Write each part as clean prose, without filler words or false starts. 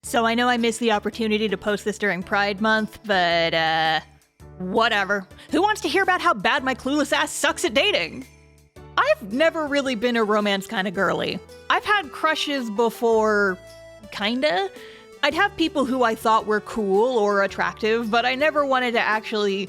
So I know I missed the opportunity to post this during Pride Month, but whatever. Who wants to hear about how bad my clueless ass sucks at dating? I've never really been a romance kind of girly. I've had crushes before, kinda. I'd have people who I thought were cool or attractive, but I never wanted to actually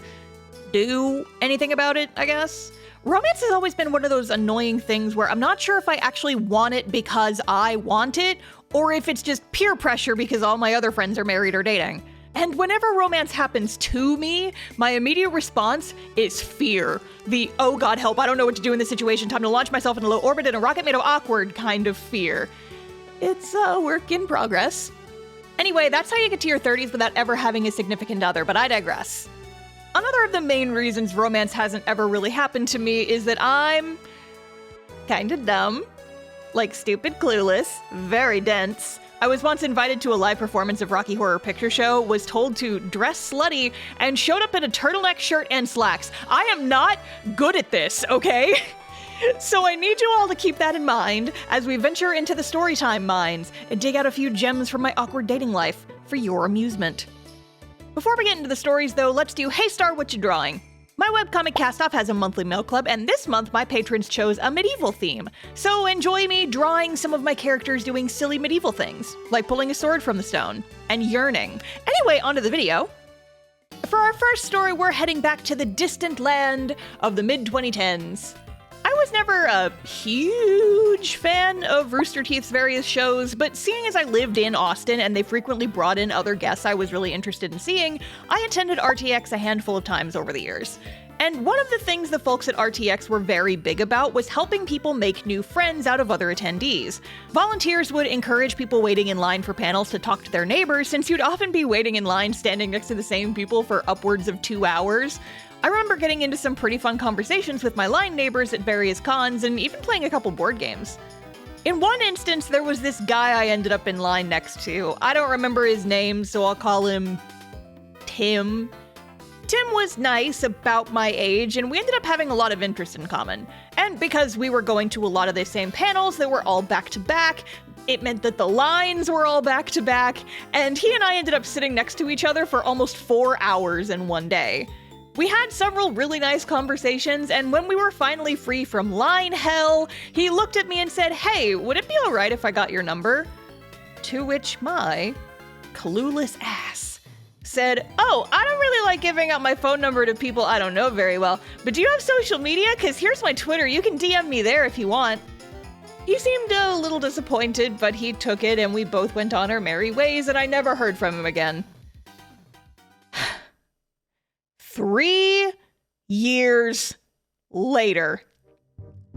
do anything about it, I guess. Romance has always been one of those annoying things where I'm not sure if I actually want it because I want it, or if it's just peer pressure because all my other friends are married or dating. And whenever romance happens to me, my immediate response is fear. The, oh god help, I don't know what to do in this situation, time to launch myself in a low orbit in a rocket made of awkward kind of fear. It's a work in progress. Anyway, that's how you get to your 30s without ever having a significant other, but I digress. Another of the main reasons romance hasn't ever really happened to me is that I'm kinda dumb. Like stupid clueless, very dense. I was once invited to a live performance of Rocky Horror Picture Show, was told to dress slutty, and showed up in a turtleneck shirt and slacks. I am not good at this, okay? So I need you all to keep that in mind as we venture into the storytime mines and dig out a few gems from my awkward dating life for your amusement. Before we get into the stories though, let's do Hey Star, What You Drawing? My webcomic Castoff has a monthly mail club, and this month my patrons chose a medieval theme. So enjoy me drawing some of my characters doing silly medieval things, like pulling a sword from the stone, and yearning. Anyway, onto the video. For our first story, we're heading back to the distant land of the mid-2010s. I was never a huge fan of Rooster Teeth's various shows, but seeing as I lived in Austin and they frequently brought in other guests I was really interested in seeing, I attended RTX a handful of times over the years. And one of the things the folks at RTX were very big about was helping people make new friends out of other attendees. Volunteers would encourage people waiting in line for panels to talk to their neighbors, since you'd often be waiting in line standing next to the same people for upwards of 2 hours. I remember getting into some pretty fun conversations with my line neighbors at various cons and even playing a couple board games. In one instance, there was this guy I ended up in line next to. I don't remember his name, so I'll call him Tim. Tim was nice, about my age, and we ended up having a lot of interest in common. And because we were going to a lot of the same panels that were all back to back, it meant that the lines were all back to back, and he and I ended up sitting next to each other for almost 4 hours in one day. We had several really nice conversations, and when we were finally free from line hell, he looked at me and said, "Hey, would it be alright if I got your number?" To which my clueless ass said, "Oh, I don't really like giving out my phone number to people I don't know very well, but do you have social media? 'Cause here's my Twitter, you can DM me there if you want." He seemed a little disappointed, but he took it and we both went on our merry ways, and I never heard from him again. 3 years later,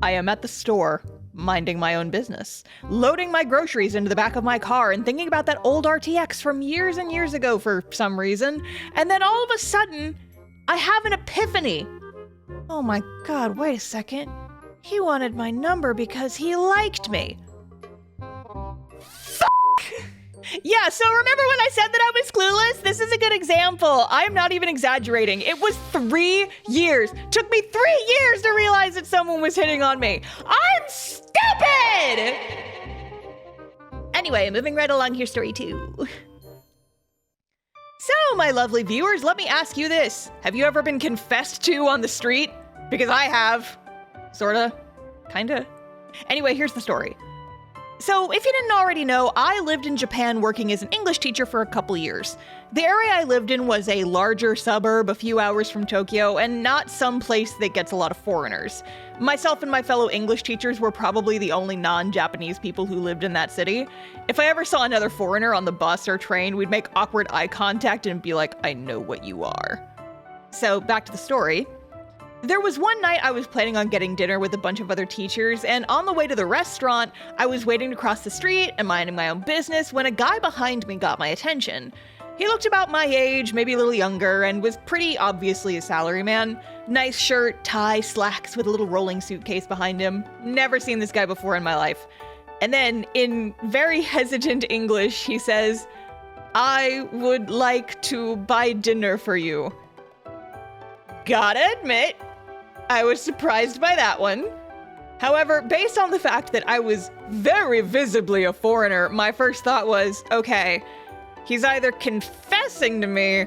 I am at the store, minding my own business, loading my groceries into the back of my car and thinking about that old RTX from years and years ago for some reason, and then all of a sudden, I have an epiphany. Oh my god, wait a second. He wanted my number because he liked me. Yeah, so remember when I said that I was clueless? This is a good example. I am not even exaggerating. It was 3 years. Took me 3 years to realize that someone was hitting on me. I'm stupid! Anyway, moving right along, here's story 2. So, my lovely viewers, let me ask you this. Have you ever been confessed to on the street? Because I have. Sorta. Kinda. Anyway, here's the story. So, if you didn't already know, I lived in Japan working as an English teacher for a couple years. The area I lived in was a larger suburb a few hours from Tokyo, and not some place that gets a lot of foreigners. Myself and my fellow English teachers were probably the only non-Japanese people who lived in that city. If I ever saw another foreigner on the bus or train, we'd make awkward eye contact and be like, "I know what you are." So, back to the story. There was one night I was planning on getting dinner with a bunch of other teachers, and on the way to the restaurant, I was waiting to cross the street and minding my own business when a guy behind me got my attention. He looked about my age, maybe a little younger, and was pretty obviously a salaryman. Nice shirt, tie, slacks with a little rolling suitcase behind him. Never seen this guy before in my life. And then, in very hesitant English, he says, "I would like to buy dinner for you." Gotta admit, I was surprised by that one. However, based on the fact that I was very visibly a foreigner, my first thought was, okay, He's either confessing to me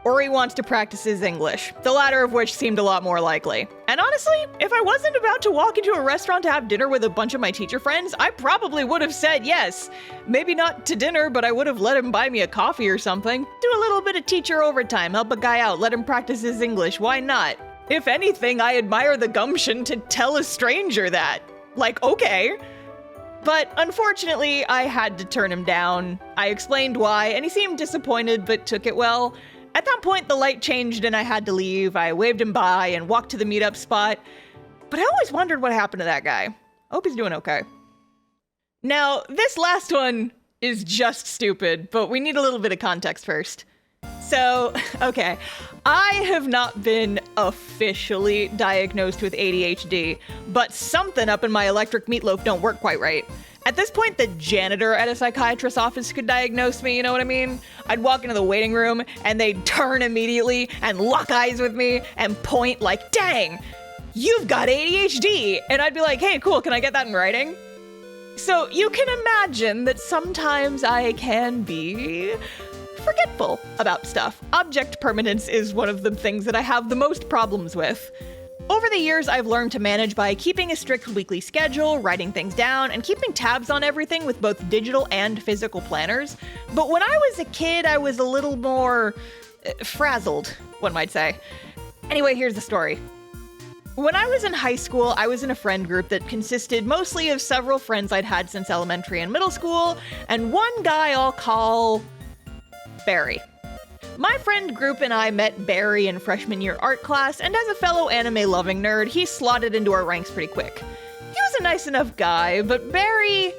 or he wants to practice his English, the latter of which seemed a lot more likely. And honestly, if I wasn't about to walk into a restaurant to have dinner with a bunch of my teacher friends, I probably would have said yes. Maybe not to dinner, but I would have let him buy me a coffee or something. Do a little bit of teacher overtime, help a guy out, let him practice his English, why not? If anything, I admire the gumption to tell a stranger that. Like, okay. But unfortunately, I had to turn him down. I explained why, and he seemed disappointed but took it well. At that point, the light changed and I had to leave. I waved him bye and walked to the meetup spot. But I always wondered what happened to that guy. I hope he's doing okay. Now, this last one is just stupid, but we need a little bit of context first. So, okay, I have not been officially diagnosed with ADHD, but something up in my electric meatloaf don't work quite right. At this point, the janitor at a psychiatrist's office could diagnose me, you know what I mean? I'd walk into the waiting room and they'd turn immediately and lock eyes with me and point like, dang, you've got ADHD. And I'd be like, hey, cool, can I get that in writing? So you can imagine that sometimes I can be forgetful about stuff. Object permanence is one of the things that I have the most problems with. Over the years, I've learned to manage by keeping a strict weekly schedule, writing things down, and keeping tabs on everything with both digital and physical planners. But when I was a kid, I was a little more frazzled, one might say. Anyway, here's the story. When I was in high school, I was in a friend group that consisted mostly of several friends I'd had since elementary and middle school, and one guy I'll call Barry. My friend group and I met Barry in freshman year art class, and as a fellow anime-loving nerd, he slotted into our ranks pretty quick. He was a nice enough guy, but Barry,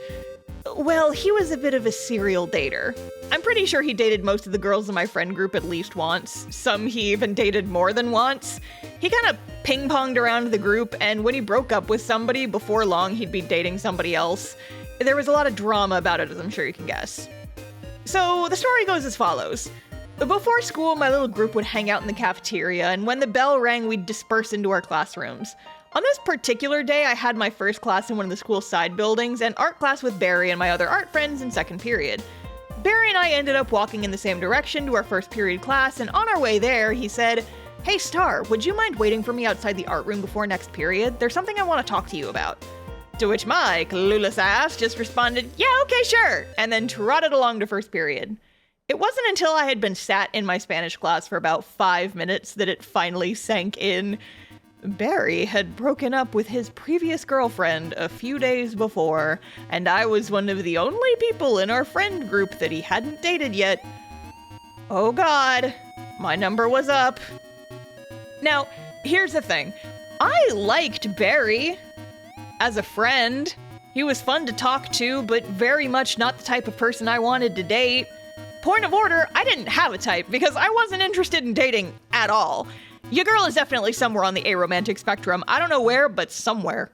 well, he was a bit of a serial dater. I'm pretty sure he dated most of the girls in my friend group at least once. Some he even dated more than once. He kind of ping-ponged around the group, and when he broke up with somebody, before long he'd be dating somebody else. There was a lot of drama about it, as I'm sure you can guess. So the story goes as follows. Before school, my little group would hang out in the cafeteria, and when the bell rang, we'd disperse into our classrooms. On this particular day, I had my first class in one of the school's side buildings, and art class with Barry and my other art friends in second period. Barry and I ended up walking in the same direction to our first period class, and on our way there, he said, "Hey Star, would you mind waiting for me outside the art room before next period? There's something I want to talk to you about." To which my clueless ass just responded, "Yeah, okay, sure," and then trotted along to first period. It wasn't until I had been sat in my Spanish class for about 5 minutes that it finally sank in. Barry had broken up with his previous girlfriend a few days before, and I was one of the only people in our friend group that he hadn't dated yet. Oh God, my number was up. Now, here's the thing. I liked Barry as a friend. He was fun to talk to, but very much not the type of person I wanted to date. Point of order, I didn't have a type because I wasn't interested in dating at all. Your girl is definitely somewhere on the aromantic spectrum. I don't know where, but somewhere.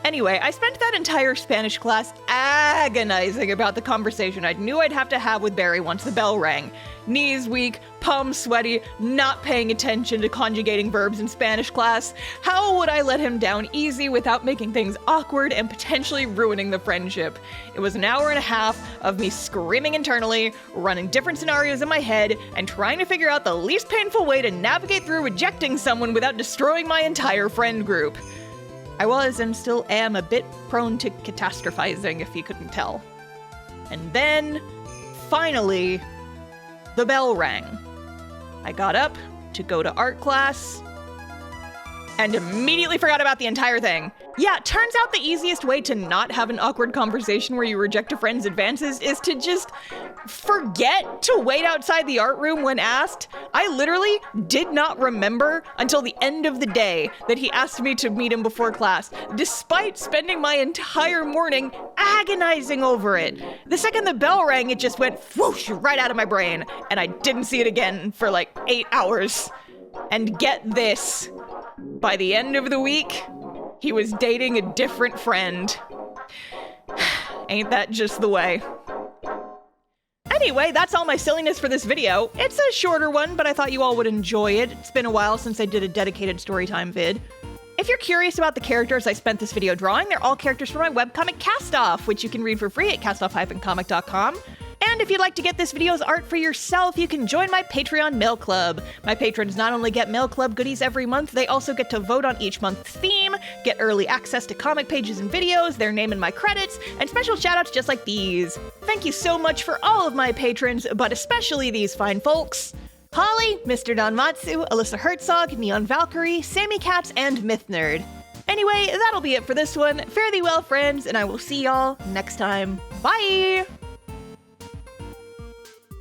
Anyway, I spent that entire Spanish class agonizing about the conversation I knew I'd have to have with Barry once the bell rang. Knees weak, palms sweaty, not paying attention to conjugating verbs in Spanish class. How would I let him down easy without making things awkward and potentially ruining the friendship? It was an hour and a half of me screaming internally, running different scenarios in my head, and trying to figure out the least painful way to navigate through rejecting someone without destroying my entire friend group. I was and still am a bit prone to catastrophizing, if you couldn't tell. And then, finally, the bell rang. I got up to go to art class and immediately forgot about the entire thing. Yeah, turns out the easiest way to not have an awkward conversation where you reject a friend's advances is to just forget to wait outside the art room when asked. I literally did not remember until the end of the day that he asked me to meet him before class, despite spending my entire morning agonizing over it. The second the bell rang, it just went whoosh right out of my brain, and I didn't see it again for like 8 hours. And get this, by the end of the week, he was dating a different friend. Ain't that just the way? Anyway, that's all my silliness for this video. It's a shorter one, but I thought you all would enjoy it. It's been a while since I did a dedicated storytime vid. If you're curious about the characters I spent this video drawing, they're all characters from my webcomic Cast Off, which you can read for free at castoff-comic.com. And if you'd like to get this video's art for yourself, you can join my Patreon Mail Club. My patrons not only get Mail Club goodies every month, they also get to vote on each month's theme, get early access to comic pages and videos, their name in my credits, and special shoutouts just like these. Thank you so much for all of my patrons, but especially these fine folks: Holly, Mr. Donmatsu, Alyssa Herzog, Neon Valkyrie, Sammy Katz, and Myth Nerd. Anyway, that'll be it for this one. Fare thee well, friends, and I will see y'all next time. Bye!